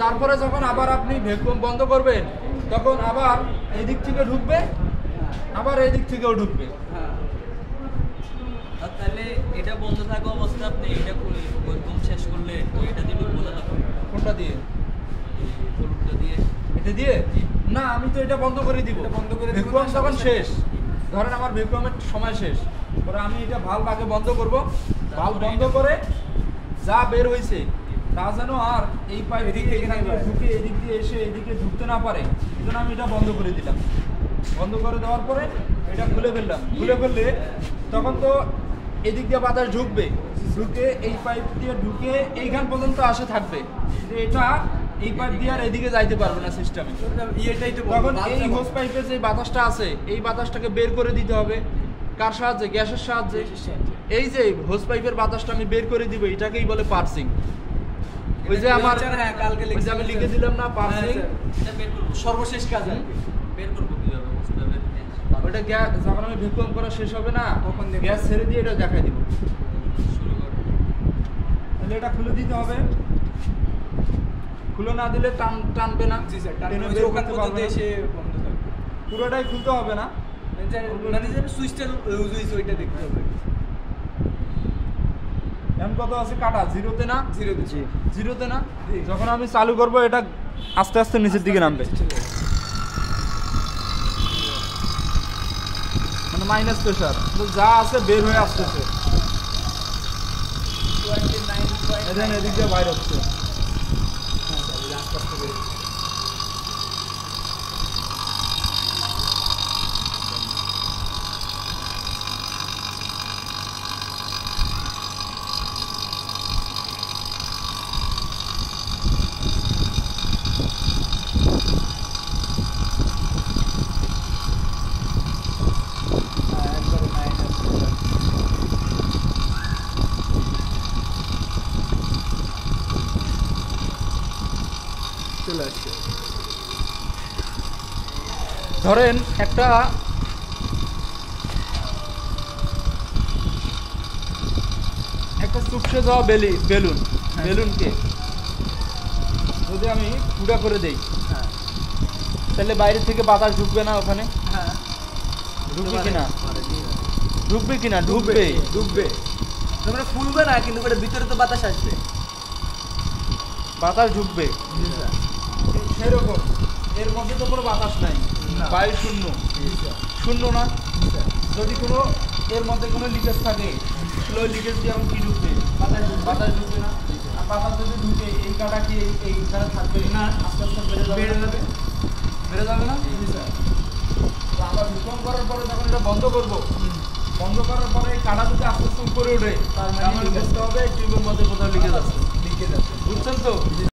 তারপরে যখন আবার আপনি ভ্যাকুয়াম বন্ধ করবেন তখন আবার এই দিক থেকে ঢুকবে, আবার এই দিক থেকেও ঢুকবে। তাহলে এটা বন্ধ থাকা অবস্থা আপনি এটা ভ্যাকুয়াম শেষ করলে এটা দিয়ে ঢুকবো না? কোনটা দিয়ে? হলুদটা দিয়ে। এটা দিয়ে না, আমি তো এটা বন্ধ করে দিব। বন্ধ করে দিব ভ্যাকুয়াম যখন শেষ, ধরেন আমার ভ্যাকুয়ামের সময় শেষ, পরে আমি এটা ভালভ আগে বন্ধ করব। ভালভ বন্ধ করে যা বের হয়েছে তা যেন আর এই পাইপ এদিক থেকে না ঢুকে এদিক দিয়ে এসে এদিকে ঢুকতে না পারে, সেজন্য আমি এটা বন্ধ করে দিলাম। বন্ধ করে দেওয়ার পরে এটা খুলে ফেললাম। খুলে ফেললে তখন তো এদিক দিয়ে বাতাস ঢুকবে, ঢুকে এই পাইপ দিয়ে ঢুকে এইখান পর্যন্ত আসে থাকবে। এটা এই পাইপ দিয়ে আর এদিকে যাইতে পারবে না সিস্টেমে। এটাই তো তখন এই হোস পাইপের যে বাতাসটা আছে এই বাতাসটাকে বের করে দিতে হবে। কার সাহায্যে? গ্যাসের সাহায্যে। এই যে হোস পাইপের বাতাসটা আমি বের করে দিব, এটাকেই বলে পার্সিং। ওই যে আমার কালকে আমি লিখে দিলাম না পার্সিং, এটা বের করবো সর্বশেষ কাজ আর কি। বের করবো কিভাবে অবস্থা বের? ওটা গ্যাস যখন আমি ভ্যাকুয়াম করা শেষ হবে না তখন গ্যাস ছেড়ে দিয়ে এটা দেখাই দিব। শুরু করো। তাহলে এটা খুলে দিতে হবে। খুলে না দিলে টানবে না। জি স্যার, টেনে ওই যে বের ওখান করতে পর্যন্ত পারবে না। এসে বন্ধ থাকবে। পুরোটাই খুলতে হবে না। মানে যে সুইচটা ইউজ হয়েছে ওইটা দেখতে হবে। এখন কত আছে কাটা? জিরোতে না? জিরো দিচ্ছি। জিরোতে না? জি। যখন আমি চালু করব এটা আস্তে আস্তে নিচের দিকে নামবে, মানে মাইনাস প্রেসার যা আছে বের হয়ে আসতেছে। এখানে এদিক দিয়ে বাইরে হচ্ছে। চলে আসছে। ধরেন একটা চুপসে যাওয়া বেলুন, বেলুনকে যদি আমি ফুটা করে দেই হ্যাঁ তাহলে বাইরে থেকে বাতাস ঢুকবে না ওখানে? হ্যাঁ ঢুকবে কিনা? ঢুকবে কিনা? ঢুকবে। ডুববে। তোমরা ফুলবে না, কিন্তু ওটা ভিতরে তো বাতাস আসবে। বাতাস ঢুকবে সেরকম। এর মধ্যে তো কোনো বাতাস নাই, না। বায়ু শূন্য। শূন্য না? যদি কোনো এর মধ্যে কোনো লিকেজ থাকে, স্লো লিকেজ দিয়ে কি ঢুকবে? বাতাস ঢুকবে না। আর বাতাস যদি ঢুকে এই কাটা কি এইখানে থাকবে না? আস্তে আস্তে বেড়ে যাবে। বেড়ে যাবে না? তো আমরা ভূকম্প করার পরে যখন এটা বন্ধ করবো, বন্ধ করার পরে এই কাটা যদি আস্তে আস্তে উপরে ওঠে, তার মানে বুঝতে হবে টিউবের মধ্যে কোথাও লিকেজ আছে। বুঝছেন তো?